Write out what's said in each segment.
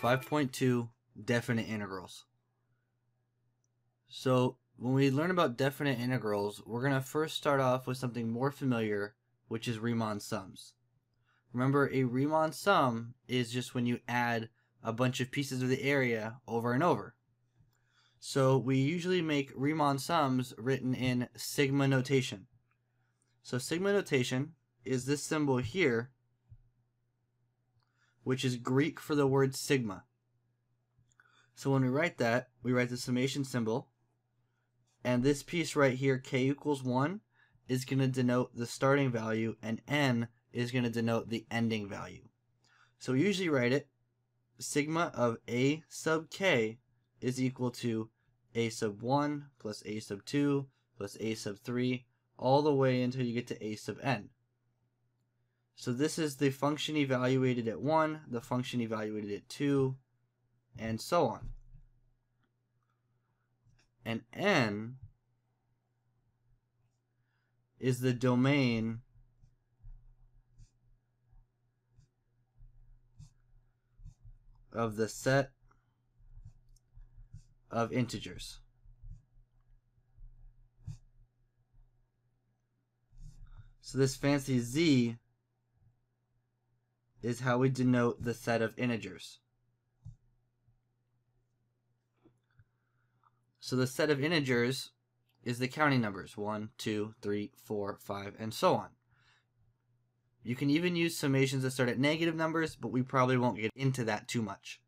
5.2 Definite integrals. So when we learn about definite integrals, we're going to first start off with something more familiar, which is Riemann sums. Remember, a Riemann sum is just when you add a bunch of pieces of the area over and over. So we usually make Riemann sums written in sigma notation. So sigma notation is this symbol here, which is Greek for the word sigma. So when we write that, we write the summation symbol, and this piece right here, k equals 1, is going to denote the starting value, and n is going to denote the ending value. So we usually write it, sigma of a sub k is equal to a sub 1 plus a sub 2 plus a sub 3, all the way until you get to a sub n. So this is the function evaluated at 1, the function evaluated at 2, and so on. And n is the domain of the set of integers. So this fancy z is how we denote the set of integers. So the set of integers is the counting numbers 1, 2, 3, 4, 5, and so on. You can even use summations that start at negative numbers, but we probably won't get into that too much.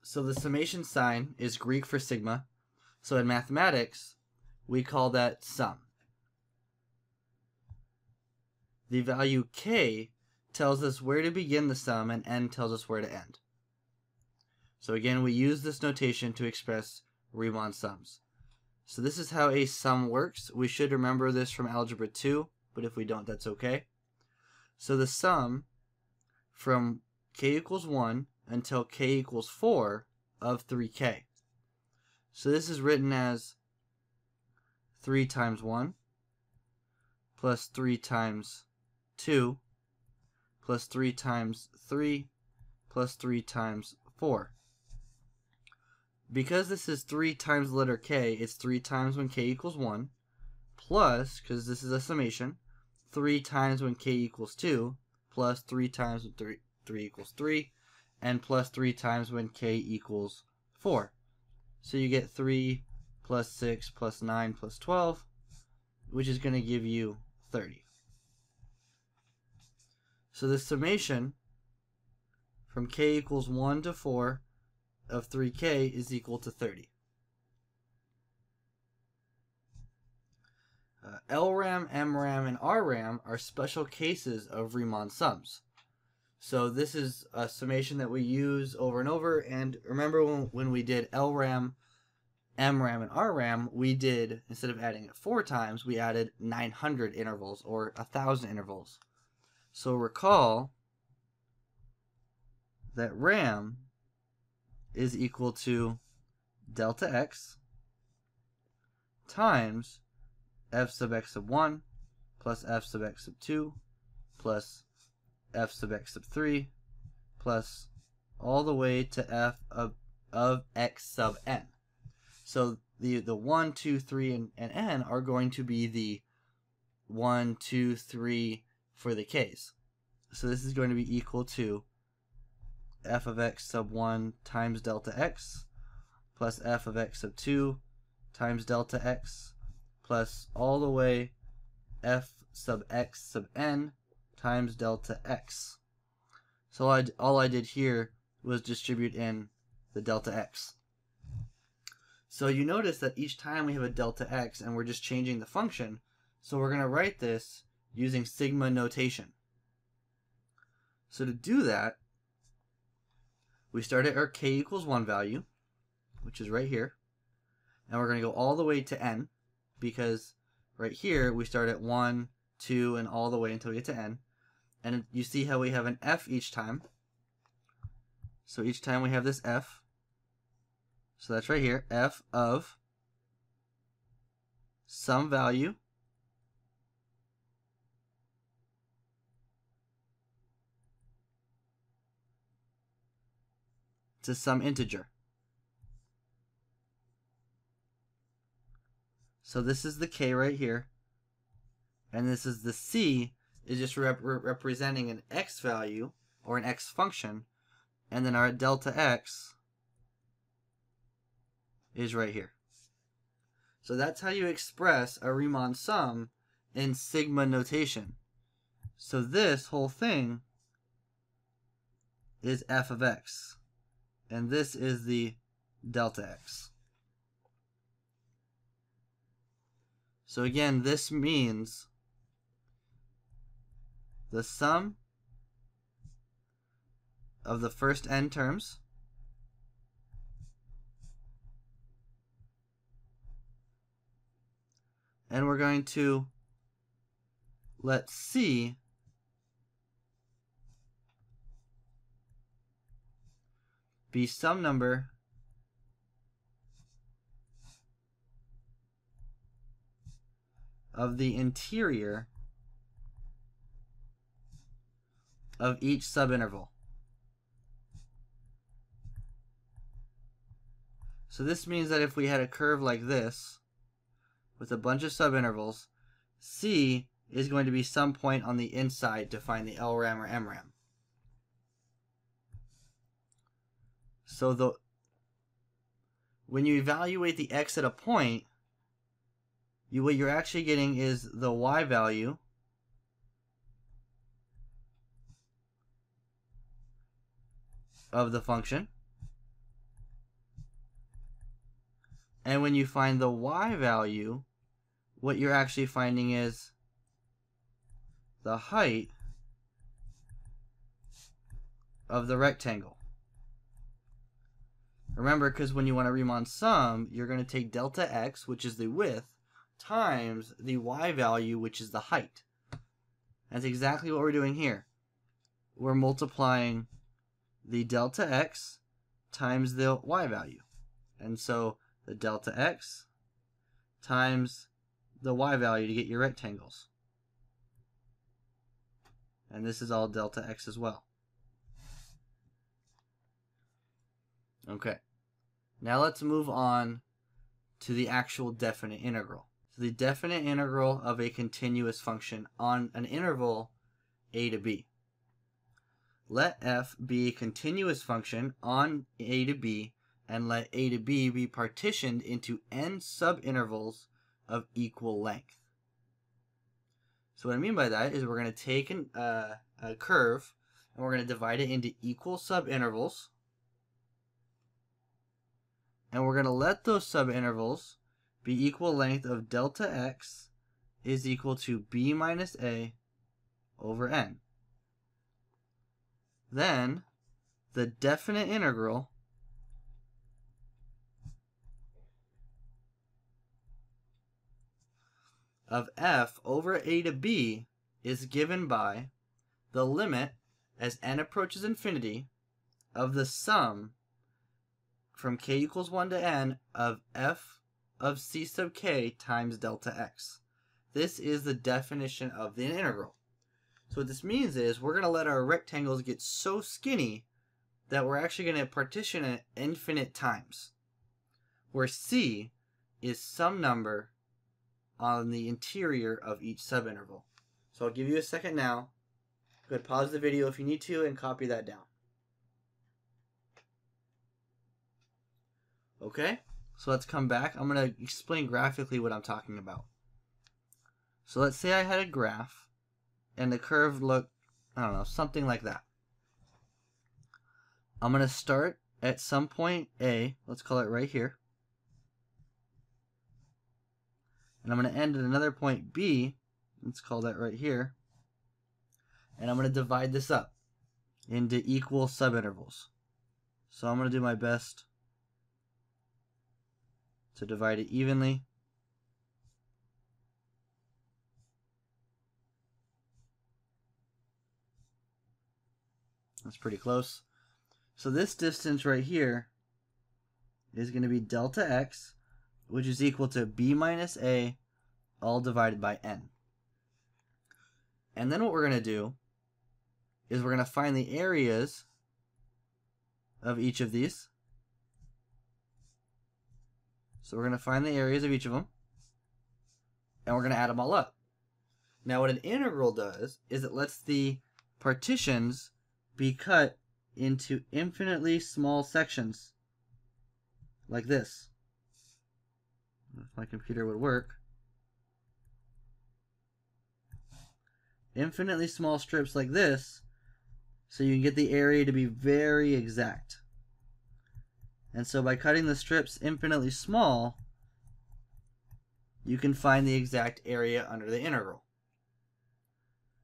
So the summation sign is Greek for sigma. So in mathematics, we call that sum. The value k tells us where to begin the sum, and n tells us where to end. So again, we use this notation to express Riemann sums. So this is how a sum works. We should remember this from Algebra 2, but if we don't, that's okay. So the sum from k equals 1 until k equals 4 of 3k. So this is written as 3 times 1 plus 3 times 2 plus 3 times 3 plus 3 times 4. Because this is 3 times the letter k, it's 3 times when k equals 1, plus, because this is a summation, 3 times when k equals 2, plus 3 times when 3 equals 3, and plus 3 times when k equals 4. So you get 3 plus 6 plus 9 plus 12, which is going to give you 30. So the summation from k equals 1 to 4 of 3k is equal to 30. LRAM, MRAM, and RRAM are special cases of Riemann sums. So this is a summation that we use over and over, and remember when we did LRAM, MRAM, and RRAM, we did, instead of adding it 4 times, we added 900 intervals, or 1,000 intervals. So recall that RAM is equal to delta x times f sub x sub 1 plus f sub x sub 2 plus f sub x sub 3 plus all the way to f of x sub n. So the 1, 2, 3, and n are going to be the 1, 2, 3 for the k's. So this is going to be equal to f of x sub 1 times delta x plus f of x sub 2 times delta x plus all the way f sub x sub n times delta x. So all I did here was distribute in the delta x. So you notice that each time we have a delta x and we're just changing the function, so we're going to write this using sigma notation. So to do that, we start at our k equals 1 value, which is right here, and we're going to go all the way to n, because right here we start at 1, 2, and all the way until we get to n. And you see how we have an f each time. So each time we have this f. So that's right here, f of some value to some integer. So this is the k right here, and this is the c, is just representing an x value or an x function, and then our delta x is right here. So that's how you express a Riemann sum in sigma notation. So this whole thing is f of x, and this is the delta x. So again, this means the sum of the first n terms and we're going to let c be some number of the interior of each subinterval. So this means that if we had a curve like this with a bunch of subintervals, c is going to be some point on the inside to find the LRAM or MRAM. So when you evaluate the x at a point, what you're actually getting is the y value of the function. And when you find the y value, what you're actually finding is the height of the rectangle. Remember, because when you want a Riemann sum, you're going to take delta x, which is the width, times the y value, which is the height. That's exactly what we're doing here. We're multiplying the delta x times the y value. And so the delta x times the y value to get your rectangles. And this is all delta x as well. Okay. Now let's move on to the actual definite integral. So the definite integral of a continuous function on an interval a to b. Let f be a continuous function on a to b, and let a to b be partitioned into n subintervals of equal length. So what I mean by that is we're going to take a curve and we're going to divide it into equal subintervals. And we're going to let those subintervals be equal length of delta x is equal to b minus a over n. Then the definite integral of f over a to b is given by the limit as n approaches infinity of the sum from k equals 1 to n of f of c sub k times delta x. This is the definition of the integral. So what this means is we're going to let our rectangles get so skinny that we're actually going to partition it infinite times, where c is some number on the interior of each subinterval. So I'll give you a second now. Go ahead, pause the video if you need to and copy that down. Okay, so let's come back. I'm going to explain graphically what I'm talking about. So let's say I had a graph and the curve looked, I don't know, something like that. I'm going to start at some point A, let's call it right here. And I'm going to end at another point B, let's call that right here. And I'm going to divide this up into equal subintervals. So I'm going to do my best to divide it evenly. That's pretty close. So this distance right here is going to be delta x, which is equal to b minus a all divided by n. And then what we're going to do is we're going to find the areas of each of these. So we're going to find the areas of each of them, and we're going to add them all up. Now what an integral does is it lets the partitions be cut into infinitely small sections, like this. If my computer would work. Infinitely small strips like this, so you can get the area to be very exact. And so by cutting the strips infinitely small, you can find the exact area under the integral.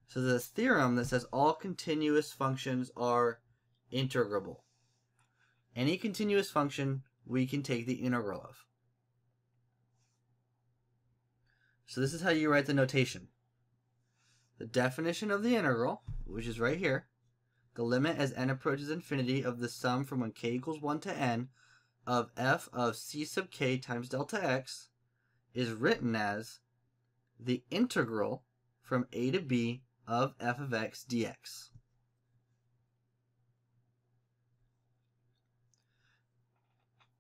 So there's a theorem that says all continuous functions are integrable. Any continuous function we can take the integral of. So this is how you write the notation. The definition of the integral, which is right here, the limit as n approaches infinity of the sum from when k equals 1 to n of f of c sub k times delta x, is written as the integral from a to b of f of x dx.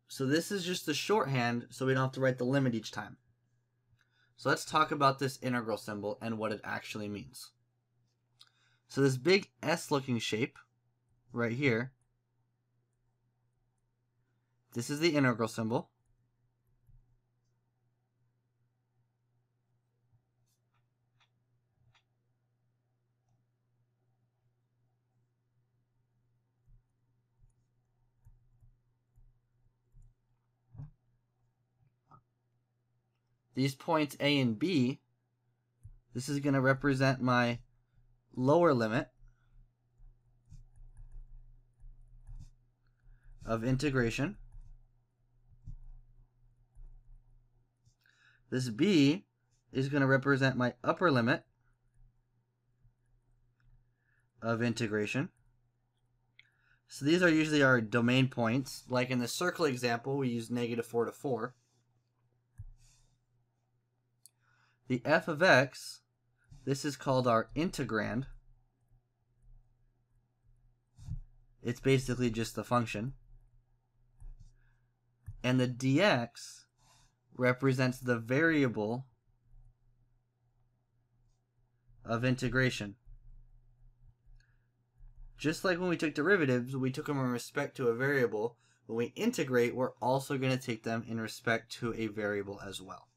So this is just the shorthand, so we don't have to write the limit each time. So let's talk about this integral symbol and what it actually means. So this big S-looking shape right here, this is the integral symbol. These points A and B, this is going to represent my lower limit of integration. This B is going to represent my upper limit of integration. So these are usually our domain points. Like in the circle example, we use -4 to 4. The f of x, this is called our integrand. It's basically just the function. And the dx represents the variable of integration. Just like when we took derivatives, we took them in respect to a variable. When we integrate, we're also going to take them in respect to a variable as well.